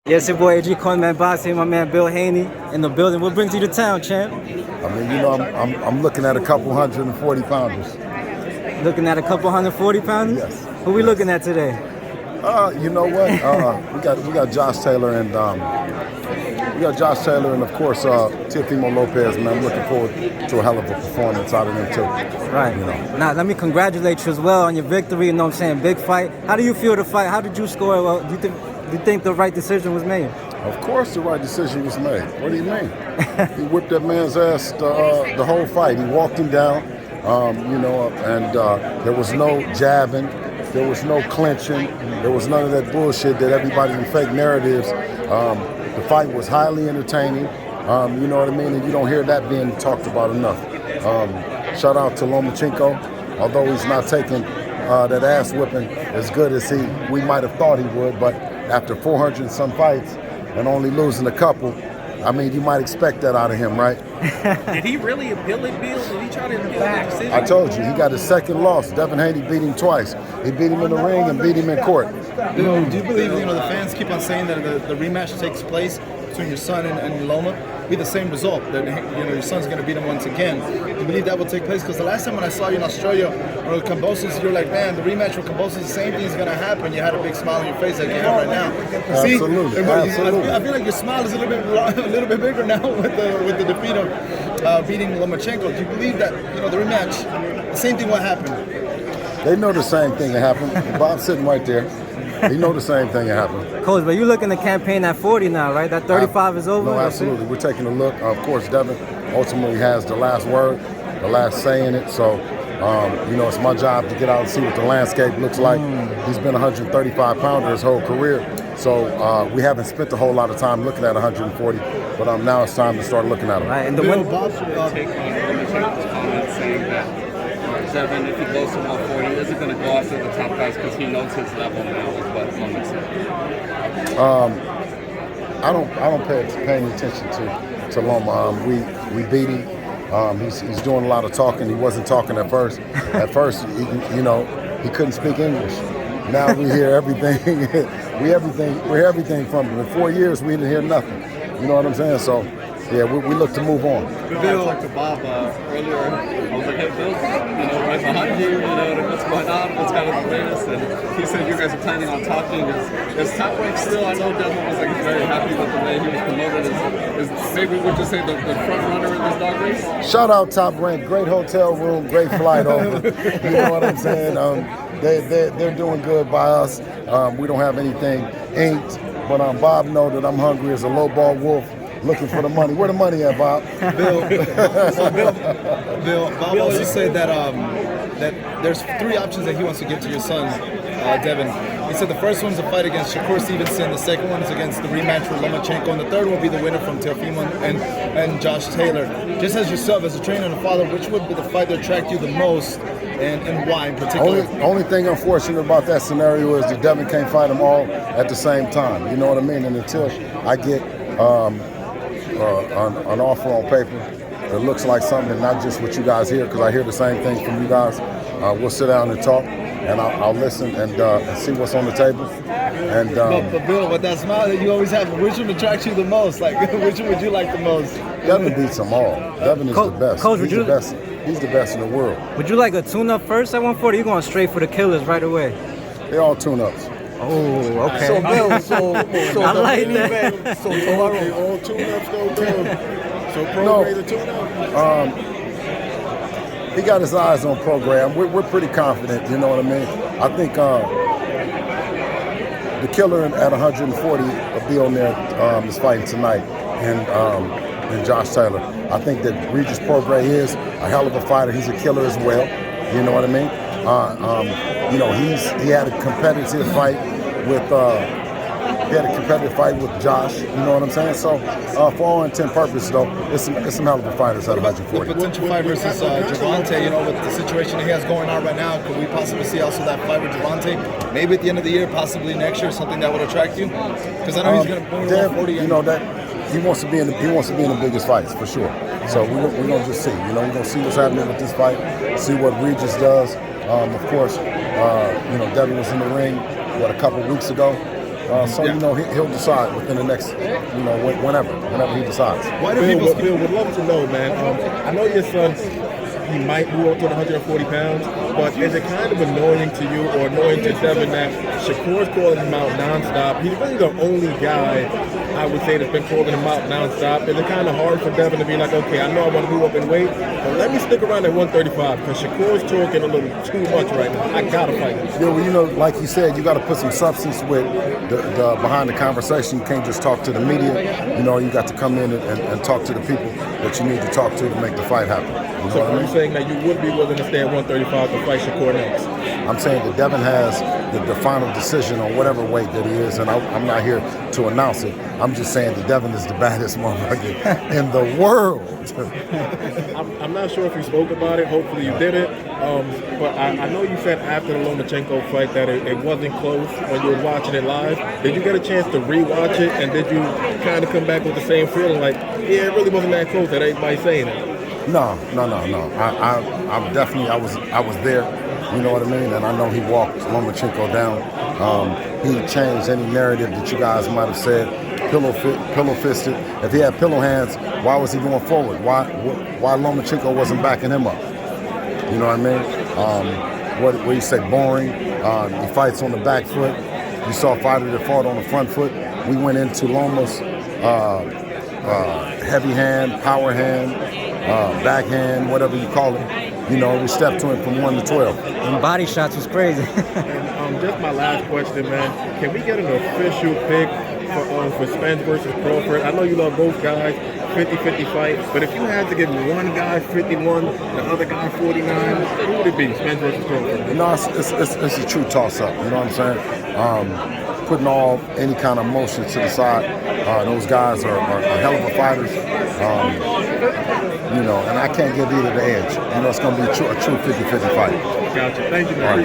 Yes, your boy AG Coinman Box here, my man Bill Haney in the building. What brings you to town, champ? I mean, I'm looking at a couple 140 pounders. Looking at a couple 140 pounders? Yes. Who we looking at today? You know what? We got Josh Taylor and of course Teofimo Lopez. Man, I'm looking forward to a hell of a performance out of them too. Right. You know. Now let me congratulate you as well on your victory. You know what I'm saying? Big fight. How do you feel the fight? How did you score? Well, do you think the right decision was made? Of course, the right decision was made. What do you mean? He whipped that man's ass the whole fight. He walked him down. There was no jabbing. There was no clinching. There was none of that bullshit that everybody in fake narratives. The fight was highly entertaining. You know what I mean? And you don't hear that being talked about enough. Shout out to Lomachenko, although he's not taking that ass whipping as good as we might have thought he would. But after 400 and some fights and only losing a couple, I mean, you might expect that out of him, right? Did he really appeal it, Bill? Did he try to appeal that decision? I told you, he got his second loss. Devin Haney beat him twice. He beat him in the ring and beat him in court. Bill, do you believe the fans keep on saying that the rematch takes place between your son and Loma? Be the same result, that your son's going to beat him once again. Do you believe that will take place? Because the last time when I saw you in Australia or Cambosos, you're like, man, the rematch with Cambosos, the same thing is going to happen. You had a big smile on your face like you have right now. Absolutely. Absolutely. I feel like your smile is a little bit bigger now with the defeat of beating Lomachenko. Do you believe that the rematch, the same thing will happen? They know the same thing that happened. Bob's sitting right there. He know the same thing that happened. Coach, but you looking to campaign at 40 now, right? That 35 is over? No, absolutely. We're taking a look. Of course, Devin ultimately has the last word, the last say in it. So, it's my job to get out and see what the landscape looks like. He's been a 135-pounder his whole career. So we haven't spent a whole lot of time looking at 140, but now it's time to start looking at him. Right, and the Bill, Bob should take on Lomachenko's comment saying that Devin, if he goes to 140, isn't going to go after the top guys because he knows his level now is what Loma said. I don't pay any attention to Loma. We beat him. He's doing a lot of talking. He wasn't talking at first. At first, he couldn't speak English. Now we hear everything. we hear everything from him. In 4 years, we didn't hear nothing. You know what I'm saying? So, yeah, we look to move on. Bill, I talked to Bob earlier. I was like, hey, Bill, right behind you, what's going on? What's kind of the latest? And he said you guys are planning on talking. Is Top Rank still? I know Devin was very happy with the way he was promoted. Is maybe we'll just say the front runner in this dog race? Shout out Top Rank. Great hotel room, great flight over. You know what I'm saying? They're doing good by us. We don't have anything inked, but Bob know that I'm hungry as a low-ball wolf looking for the money. Where the money at, Bob? Bill, Bob also said that that there's 3 options that he wants to give to your son, Devin. He said the first one's a fight against Shakur Stevenson, the second one is against the rematch with Lomachenko, and the third one will be the winner from Teofimo and Josh Taylor. Just as yourself, as a trainer and a father, which would be the fight that attract you the most, and why in particular? Only thing unfortunate about that scenario is that Devin can't fight them all at the same time. You know what I mean? And until I get an offer on paper that looks like something, not just what you guys hear, because I hear the same things from you guys. We'll sit down and talk, and I'll listen and see what's on the table. And but Bill, with that smile that you always have, which one attracts you the most? Like, which one would you like the most? Devin beats them all. Devin is the best. Coach, he's the best. He's the best in the world. Would you like a tune-up first at 140? You're going straight for the killers right away. They're all tune-ups. Oh, okay. So Bill, so I like that. So tomorrow, all tune-ups though, Bill. So Pro the tune-up. He got his eyes on program. We're pretty confident. You know what I mean? I think the killer at 140 will be on there is fighting tonight, and Josh Taylor. I think that Regis Prograis is a hell of a fighter. He's a killer as well. You know what I mean? He had a competitive fight with Josh. You know what I'm saying? So for all intent and purpose, though, it's some hell of a fighters at 140. The potential fight versus Javante, with the situation he has going on right now, could we possibly see also that fight with Javante? Maybe at the end of the year, possibly next year, something that would attract you? Because I know he's going to move 140. He wants to be in the biggest fights for sure. So we're gonna just see. We're gonna see what's happening with this fight. See what Regis does. Of course, Devin was in the ring a couple weeks ago. So you know he'll decide within the next, you know, whenever he decides. Why do Bill would love to know, man. I know your son. He might move up to 140 pounds, but is it kind of annoying to you or annoying to Devin that Shakur's calling him out nonstop? He's really the only guy I would say that's been calling him out nonstop. Is it kind of hard for Devin to be like, okay, I know I want to move up in weight, but let me stick around at 135 because Shakur's talking a little too much right now. I gotta fight him. Yeah, well, you know, like you said, you got to put some substance with the behind the conversation. You can't just talk to the media. You know, you got to come in and talk to the people that you need to talk to make the fight happen. You know So what I are you mean? saying that you would be willing to stay at 135 to fight Shakur next? I'm saying that Devin has the final decision on whatever weight that he is, and I'm not here to announce it. I'm just saying that Devin is the baddest motherfucker in the world. I'm not sure if you spoke about it. Hopefully you didn't. But I know you said after the Lomachenko fight that it wasn't close when you were watching it live. Did you get a chance to rewatch it, and did you kind of come back with the same feeling like, yeah, it really wasn't that close that everybody's saying it? No. I'm definitely I was there. You know what I mean? And I know he walked Lomachenko down. He changed any narrative that you guys might have said. Pillow fisted. If he had pillow hands, why was he going forward? Why Lomachenko wasn't backing him up? You know what I mean? What you say? Boring. He fights on the back foot. You saw a fighter that fought on the front foot. We went into Loma's heavy hand, power hand, backhand, whatever you call it. You know, we stepped to him from 1 to 12. And body shots was crazy. And just my last question, man. Can we get an official pick for Spence versus Crawford? I know you love both guys, 50-50 fight, but if you had to give one guy 51, the other guy 49, who would it be, Spence versus Crawford? No, it's a true toss-up. You know what I'm saying? Putting any kind of emotion to the side. Those guys are hell of a fighters. You know, and I can't give either the edge. You know, it's going to be a true 50-50 fight. Gotcha. Thank you, man.